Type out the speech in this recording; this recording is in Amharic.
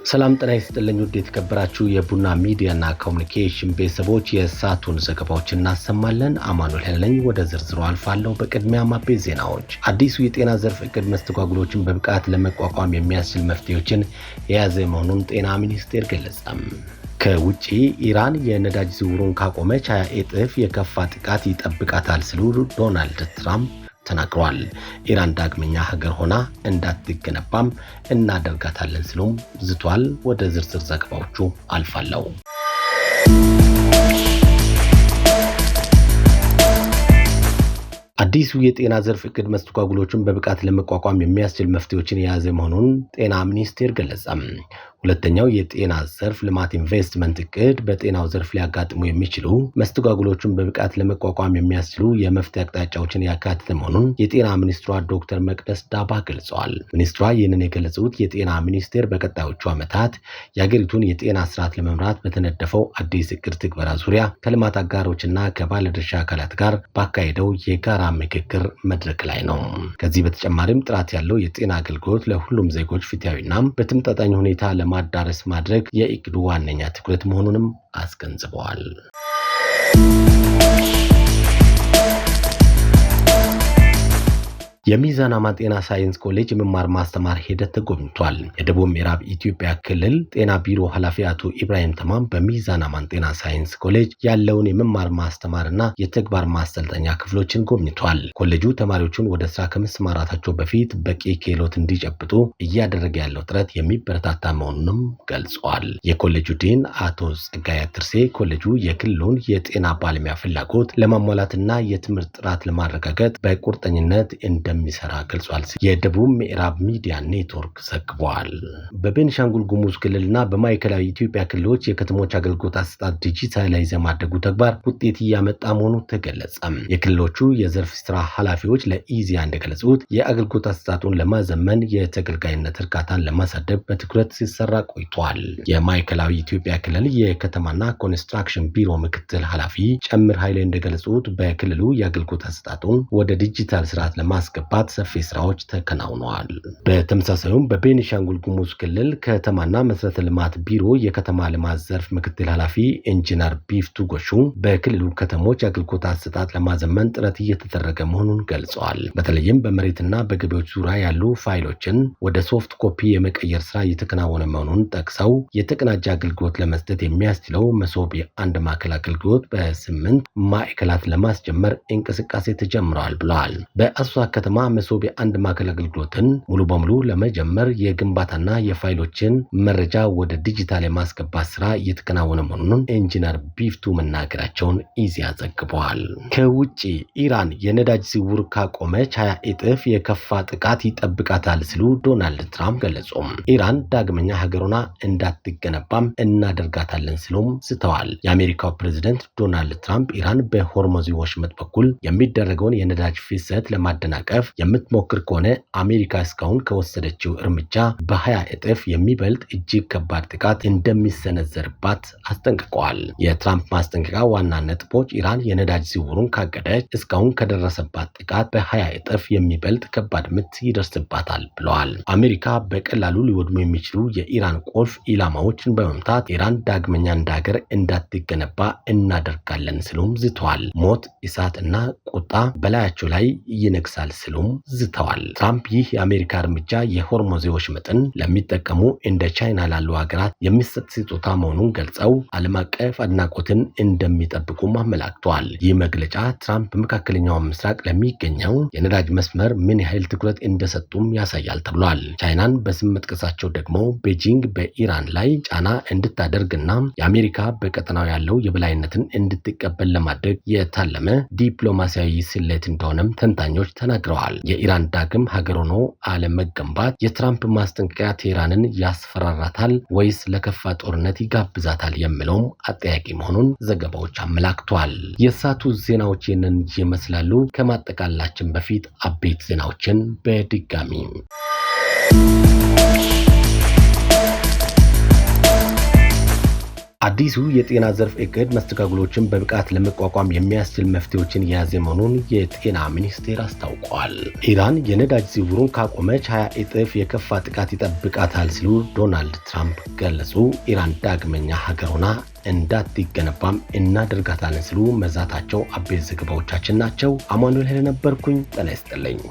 ሰላም ጤና ይስጥልኝ ውድ የተከበራችሁ የቡና ሚዲያና ኮሙኒኬሽን ቤተሰቦች የሰዓቱን ዘገባዎች እናሰማለን። አማኑኤል ኃይለኝ ወደ ዝርዝሩ አልፋለሁ። በቅድሚያ ማቤት ዜናዎች። አዲሱ የጤና ዘርፍ እቅድ መስተጓጉሎችን በብቃት ለመቋቋም የሚያስችል መፍትሄዎችን የያዘ መሆኑን ጤና ሚኒስቴር ገለጸ። ከውጪ ኢራን የነዳጅ ዝውውሩን ካቆመች 20 እጥፍ የከፋ ጥቃት ይጠብቃታል ሲሉ ዶናልድ ትራምፕ ተናግረዋል። ኢራን ዳግመኛ ሀገር ሆና እንዳትገነባም እናደርጋታለን ሲሉም ዝቷል። ወደ ዝርዝር ዘገባዎቹ አልፋለሁ። አዲሱ የጤና ዘርፍ እቅድ መስተጓጉሎችን በብቃት ለመቋቋም የሚያስችል መፍትሄዎችን የያዘ መሆኑን ጤና ሚኒስቴር ገለጸ። ሁለተኛው የጤና ዘርፍ ልማት ኢንቨስትመንት እቅድ በጤናው ዘርፍ ሊያጋጥሙ የሚችሉ መስተጓጉሎችን በብቃት ለመቋቋም የሚያስችሉ የመፍትሄ አቅጣጫዎችን ያካተተ መሆኑን የጤና ሚኒስትሯ ዶክተር መቅደስ ዳባ ገልጸዋል። ሚኒስትሯ ይህንን የገለጹት የጤና ሚኒስቴር በቀጣዮቹ ዓመታት የሀገሪቱን የጤና ስርዓት ለመምራት በተነደፈው አዲስ እቅድ ትግበራ ዙሪያ ከልማት አጋሮችና ከባለድርሻ አካላት ጋር ባካሄደው የጋራ ምክክር መድረክ ላይ ነው። ከዚህ በተጨማሪም ጥራት ያለው የጤና አገልግሎት ለሁሉም ዜጎች ፍትሃዊና በተመጣጣኝ ሁኔታ ለማዳረስ ማድረግ የእቅዱ ዋነኛ ትኩረት መሆኑንም አስገንዝበዋል። የሚዛን አማን ጤና ሳይንስ ኮሌጅ የመማር ማስተማር ሂደት ተጎብኝቷል። የደቡብ ምዕራብ ኢትዮጵያ ክልል ጤና ቢሮ ኃላፊ አቶ ኢብራሂም ተማም በሚዛን አማን ጤና ሳይንስ ኮሌጅ ያለውን የመማር ማስተማርና የተግባር ማሰልጠኛ ክፍሎችን ጎብኝቷል። ኮሌጁ ተማሪዎቹን ወደ ስራ ከመሰማራታቸው በፊት በቂ ክህሎት እንዲጨብጡ እያደረገ ያለው ጥረት የሚበረታታ መሆኑንም ገልጿል። የኮሌጁ ዲን አቶ ጸጋይ አትርሴ ኮሌጁ የክልሉን የጤና ባለሙያ ፍላጎት ለማሟላትና የትምህርት ጥራት ለማረጋገጥ በቁርጠኝነት እንደሚሰራ ገልጿል። የደቡብ ምዕራብ ሚዲያ ኔትወርክ ዘግቧል። በቤኒሻንጉል ጉሙዝ ክልልና በማዕከላዊ ኢትዮጵያ ክልሎች የከተሞች አገልግሎት አሰጣጥ ዲጂታላይዝ የማድረጉ ተግባር ውጤት እያመጣ መሆኑ ተገለጸ። የክልሎቹ የዘርፍ ስራ ኃላፊዎች ለኢዜአ እንደገለጹት የአገልግሎት አሰጣጡን ለማዘመን የተገልጋይነት እርካታን ለማሳደግ በትኩረት ሲሰራ ቆይቷል። የማዕከላዊ ኢትዮጵያ ክልል የከተማና ኮንስትራክሽን ቢሮ ምክትል ኃላፊ ጨምር ኃይሌ እንደገለጹት በክልሉ የአገልግሎት አሰጣጡን ወደ ዲጂታል ስርዓት ለማስገባት ሰፊ ስራዎች ተከናውነዋል። በተመሳሳይም በቤኒሻንጉል ጉሙዝ ክልል ከተማና መሰረተ ልማት ቢሮ የከተማ ልማት ዘርፍ ምክትል ኃላፊ ኢንጂነር ቢፍቱ ጎሹ በክልሉ ከተሞች የአገልግሎት አሰጣጥ ለማዘመን ጥረት እየተደረገ መሆኑን ገልጸዋል። በተለይም በመሬትና በገቢዎች ዙሪያ ያሉ ፋይሎችን ወደ ሶፍት ኮፒ የመቀየር ስራ እየተከናወነ መሆኑን ጠቅሰው የተቀናጀ አገልግሎት ለመስጠት የሚያስችለው መሶብ የአንድ ማዕከል አገልግሎት በ8 ማዕከላት ለማስጀመር እንቅስቃሴ ተጀምረዋል ብለዋል። በአሶሳ ከተማ መሶብ የአንድ ማዕከል አገልግሎትን ሙሉ በሙሉ ለመጀመር የግንባታና የፋይሎችን መረጃ ወደ ዲጂታል የማስገባት ስራ እየተከናወነ መሆኑን ኢንጂነር ቢፍቱ መናገራቸውን ኢዜአ ዘግቧል። ከውጪ ኢራን የነዳጅ ዝውውር ካቆመች 20 እጥፍ የከፋ ጥቃት ይጠብቃታል ሲሉ ዶናልድ ትራምፕ ገለጹ። ኢራን ዳግመኛ ሀገሯን እንዳትገነባም እናደርጋታለን ሲሉም ዝተዋል። የአሜሪካው ፕሬዝዳንት ዶናልድ ትራምፕ ኢራን በሆርሙዝ ወሽመጥ በኩል የሚደረገውን የነዳጅ ፍሰት ለማደናቀፍ የምትሞክር ከሆነ አሜሪካ እስካሁን ከወሰደችው እርምጃ በ20 እጥፍ የሚበልጥ እጅግ ከባድ ጥቃት እንደሚሰነዘርባት አስጠንቅቀዋል። የትራምፕ ማስጠንቀቂያ ዋና ነጥቦች ኢራን የነዳጅ ዝውውሩን ካገደች እስካሁን ከደረሰባት ጥቃት በ20 እጥፍ የሚበልጥ ከባድ ምት ይደርስባታል ብለዋል። አሜሪካ በቀላሉ ሊወድሙ የሚችሉ የኢራን ቁልፍ ኢላማዎችን በመምታት ኢራን ዳግመኛ እንደ ሀገር እንዳትገነባ እናደርጋለን ሲሉም ዝተዋል። ሞት፣ እሳት እና ቁጣ በላያቸው ላይ ይነግሳል ሲሉም ዝተዋል። ትራምፕ ይህ የአሜሪካ እርምጃ የሆርሙዝ ወሽመጥን ለሚጠቀሙ እንደ ቻይና ላሉ ሀገራት የሚሰጥ ስጦታ መሆኑን ገልጸው ዓለም አቀፍ አድናቆትን እንደሚጠብቁም አመላክተዋል። ይህ መግለጫ ትራምፕ በመካከለኛው ምስራቅ ለሚገኘው የነዳጅ መስመር ምን ያህል ትኩረት እንደሰጡም ያሳያል ተብሏል። ቻይናን በስም መጥቀሳቸው ደግሞ ቤጂንግ በኢራን ላይ ጫና እንድታደርግና የአሜሪካ በቀጠናው ያለው የበላይነትን እንድትቀበል ለማድረግ የታለመ ዲፕሎማሲያዊ ስሌት እንደሆነም ተንታኞች ተናግረዋል። የኢራን ዳግም ሀገር ሆኖ አለመገንባት የትራምፕ ማስጠንቀቂያ ቴህራንን ያስፈራራታል ወይስ ለከፋ ጦርነት ይጋብዛታል የሚለውም አጠያቂ መሆኑን ዘገባዎች አመላክተዋል። የሰዓቱ ዜናዎች ይህንን ይመስላሉ። ከማጠቃላችን በፊት አበይት ዜናዎችን በድጋሚ አዲሱ የጤና ዘርፍ እቅድ መስተጋግሎችን በብቃት ለመቋቋም የሚያስችል መፍትሄዎችን የያዘ መሆኑን የጤና ሚኒስቴር አስታውቋል። ኢራን የነዳጅ ዝውውሩን ካቆመች 20 እጥፍ የከፋ ጥቃት ይጠብቃታል ሲሉ ዶናልድ ትራምፕ ገለጹ። ኢራን ዳግመኛ ሀገር ሆና እንዳትገነባም እናደርጋታለን ሲሉ መዛታቸው አበይት ዘገባዎቻችን ናቸው። አማኑኤል ነበርኩኝ። ጤና ይስጥልኝ።